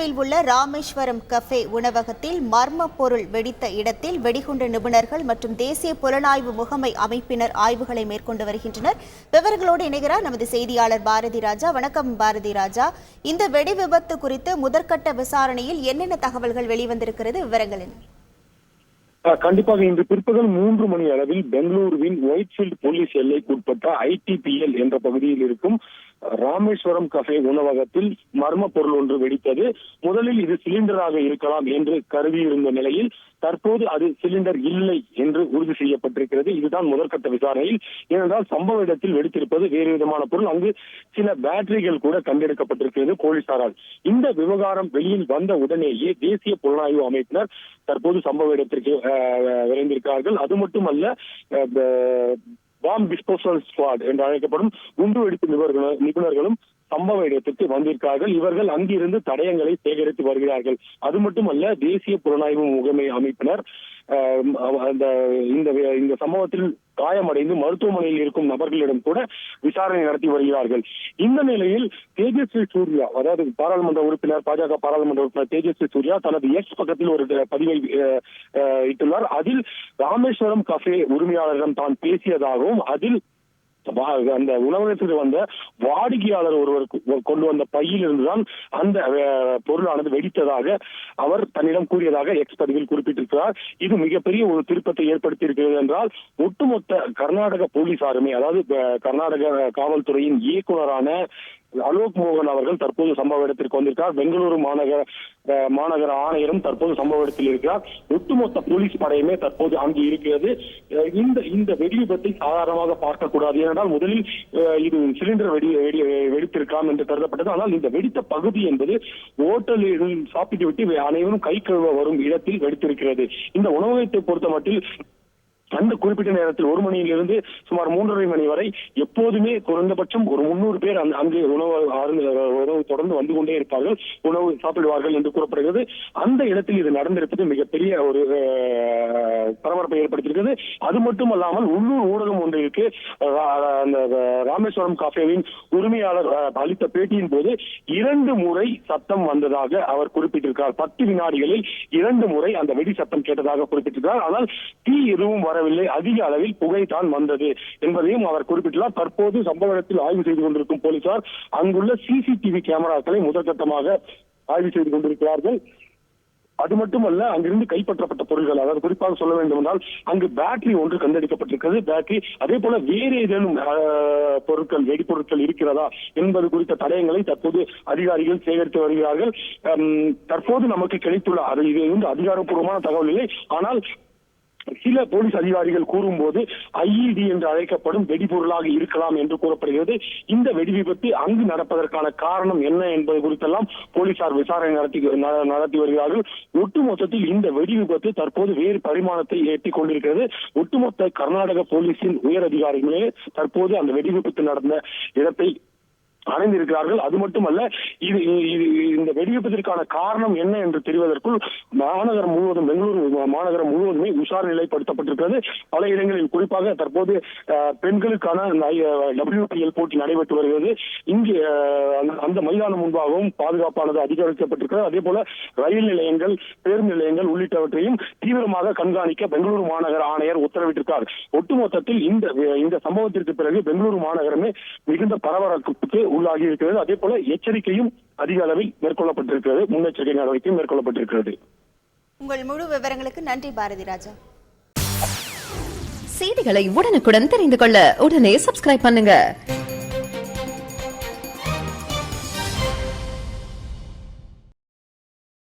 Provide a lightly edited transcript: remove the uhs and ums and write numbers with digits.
பெங்களூருவில் உள்ள ராமேஸ்வரம் கஃபே உணவகத்தில் மர்ம பொருள் வெடித்த இடத்தில் வெடிகுண்டு நிபுணர்கள் மற்றும் தேசிய புலனாய்வு முகமை அமைப்பினர் ஆய்வுகளை மேற்கொண்டு வருகின்றனர். விவரங்களோடு இணைகிறார் நமது செய்தியாளர் பாரதி ராஜா. வணக்கம் பாரதி ராஜா. இந்த வெடி விபத்து குறித்து முதற்கட்ட விசாரணையில் என்னென்ன தகவல்கள் வெளிவந்திருக்கிறது? விவரங்கள் என்ன? கண்டிப்பாக இன்று பிற்பகல் 3 மணி அளவில் பெங்களூருவின் ஒயிட்ஃபீல்ட் போலீஸ் எல்லைக்குட்பட்ட ITPL என்ற பகுதியில் இருக்கும் ராமேஸ்வரம் கஃபே உணவகத்தில் மர்ம பொருள் ஒன்று வெடித்தது. முதலில் இது சிலிண்டராக இருக்கலாம் என்று கருதியிருந்த நிலையில் தற்போது அது சிலிண்டர் இல்லை என்று உறுதி செய்யப்பட்டிருக்கிறது. இதுதான் முதற்கட்ட விசாரணையில். ஏனென்றால் சம்பவ இடத்தில் வெடித்திருப்பது வேறு விதமான பொருள். அங்கு சில பேட்டரிகள் கூட கண்டெடுக்கப்பட்டிருக்கிறது போலீசாரால். இந்த விவகாரம் வெளியில் வந்த உடனேயே தேசிய புலனாய்வு அமைப்பினர் தற்போது சம்பவ இடத்திற்கு விரைந்திருக்கிறார்கள். அது மட்டுமல்ல, பாம் டிஸ்போசல் ஸ்குவாட் என்று அழைக்கப்படும் குண்டு வெடிப்பு நிபுணர்களும் சம்பவ இடத்திற்கு வந்திருக்கிறார்கள். இவர்கள் அங்கிருந்து தடயங்களை சேகரித்து வருகிறார்கள். அது மட்டுமல்ல, தேசிய புலனாய்வு முகமை அமைப்பினர் இந்த சம்பவத்தில் காயமடைந்து மருத்துவமனையில் இருக்கும் நபர்களிடம் கூட விசாரணை நடத்தி வருகிறார்கள். இந்த நிலையில் தேஜஸ்வி சூர்யா, அதாவது பாராளுமன்ற உறுப்பினர், பாஜக பாராளுமன்ற உறுப்பினர் தேஜஸ்வி சூர்யா தனது எக்ஸ் பக்கத்தில் ஒரு பதிவை இட்டுள்ளார். அதில் ராமேஸ்வரம் கஃபே உரிமையாளரிடம் தான் பேசியதாகவும், அதில் அந்த உணவகத்திற்கு வந்த வாடிக்கையாளர் ஒருவர் கொண்டு வந்த பையில் இருந்துதான் அந்த பொருளானது வெடித்ததாக அவர் தன்னிடம் கூறியதாக எக்ஸ் பதிவில் குறிப்பிட்டிருக்கிறார். இது மிகப்பெரிய ஒரு திருப்பத்தை ஏற்படுத்தி இருக்கிறது என்றால், ஒட்டுமொத்த கர்நாடக போலீசாருமே, அதாவது கர்நாடக காவல்துறையின் இயக்குநரான அலோக் மோகன் அவர்கள் தற்போது சம்பவ இடத்திற்கு வந்திருக்கிறார். பெங்களூரு மாநகர ஆணையரும் தற்போது சம்பவ இடத்தில் இருக்கிறார். ஒட்டுமொத்த போலீஸ் படையுமே தற்போது அங்கு இருக்கிறது. இந்த வெடி விபத்தை சாதாரணமாக பார்க்கக்கூடாது. ஏனென்றால் முதலில் இது சிலிண்டர் வெடித்திருக்கலாம் என்று கருதப்பட்டது. ஆனால் இந்த வெடித்த பகுதி என்பது ஓட்டலில் சாப்பிட்டு விட்டு அனைவரும் கை கழுவ வரும் இடத்தில் வெடித்திருக்கிறது. இந்த உணவகத்தை பொறுத்த மட்டில் அந்த குறிப்பிட்ட நேரத்தில் 1 மணியிலிருந்து சுமார் 3:30 மணி வரை எப்போதுமே குறைந்தபட்சம் ஒரு 300 பேர் அங்கே உணவு தொடர்ந்து வந்து கொண்டே இருப்பார்கள், உணவு சாப்பிடுவார்கள் என்று கூறப்படுகிறது. அந்த இடத்தில் இது நடந்திருப்பது மிகப்பெரிய ஒரு பரபரப்பை ஏற்படுத்தியிருக்கிறது. அது மட்டுமல்லாமல் உள்ளூர் ஊடகம் ஒன்றிற்கு அந்த ராமேஸ்வரம் காஃபேவின் உரிமையாளர் அளித்த பேட்டியின் போது 2 முறை சத்தம் வந்ததாக அவர் குறிப்பிட்டிருக்கிறார். 10 வினாடிகளில் 2 முறை அந்த வெடி சத்தம் கேட்டதாக குறிப்பிட்டிருக்கிறார். ஆனால் தீ எதுவும் வரவில்லை, அதிக அளவில் புகைதான் வந்தது என்பதையும் அவர் குறிப்பிட்டுள்ளார். தற்போது சம்பவ இடத்தில் ஆய்வு செய்து கொண்டிருக்கும் போலீசார் அங்குள்ள CCTV கேமராக்களை முதற்கட்டமாக ஆய்வு செய்து கொண்டிருக்கிறார்கள். அது மட்டுமல்ல, அங்கிருந்து கைப்பற்றப்பட்ட பொருட்கள், அதாவது குறிப்பாக சொல்ல வேண்டும் என்றால் அங்கு பேட்டரி ஒன்று கண்டெடுக்கப்பட்டிருக்கிறது. பேட்டரி, அதே போல வேறு ஏதேனும் பொருட்கள், வெடிப்பொருட்கள் இருக்கிறதா என்பது குறித்த தடயங்களை தற்போது அதிகாரிகள் சேகரித்து வருகிறார்கள். தற்போது நமக்கு கிடைத்துள்ள இது அதிகாரப்பூர்வமான தகவல் இல்லை. ஆனால் சில போலீஸ் அதிகாரிகள் கூறும்போது IED என்று அழைக்கப்படும் வெடிபொருளாக இருக்கலாம் என்று கூறப்படுகிறது. இந்த வெடி விபத்து அங்கு நடப்பதற்கான காரணம் என்ன என்பது குறித்தெல்லாம் போலீசார் விசாரணை நடத்தி வருகிறார்கள். ஒட்டுமொத்தத்தில் இந்த வெடி விபத்து தற்போது வேறு பரிமாணத்தை எட்டிக் கொண்டிருக்கிறது. ஒட்டுமொத்த கர்நாடக போலீசின் உயர் அதிகாரிகளே தற்போது அந்த வெடி விபத்து நடந்த இடத்தை அடைந்திருக்கிறார்கள். அது மட்டுமல்ல, இந்த வெடிவிப்பதற்கான காரணம் என்ன என்று தெரிவதற்குள் மாநகரம் முழுவதும், பெங்களூரு மாநகரம் முழுவதுமே உஷார் நிலைப்படுத்தப்பட்டிருக்கிறது. பல இடங்களில், குறிப்பாக தற்போது பெண்களுக்கான WPL போட்டி நடைபெற்று வருகிறது. இங்கு அந்த மைதானம் முன்பாகவும் பாதுகாப்பானது அதிகரிக்கப்பட்டிருக்கிறது. அதே போல ரயில் நிலையங்கள், பேருந்து நிலையங்கள் உள்ளிட்டவற்றையும் தீவிரமாக கண்காணிக்க பெங்களூரு மாநகர ஆணையர் உத்தரவிட்டிருக்கிறார். ஒட்டுமொத்தத்தில் இந்த சம்பவத்திற்கு பிறகு பெங்களூரு மாநகரமே மிகுந்த பரபரப்புக்கு உள்ளாகி இருக்கிறது. அதே போல எச்சரிக்கையும் அதிக அளவில் மேற்கொள்ளப்பட்டிருக்கிறது, முன்னெச்சரிக்கை நடவடிக்கையும் மேற்கொள்ளப்பட்டிருக்கிறது. உங்கள் முழு விவரங்களுக்கு நன்றி பாரதி ராஜா. செய்திகளை உடனுக்குடன் தெரிந்து கொள்ள உடனே சப்ஸ்கிரைப் பண்ணுங்க.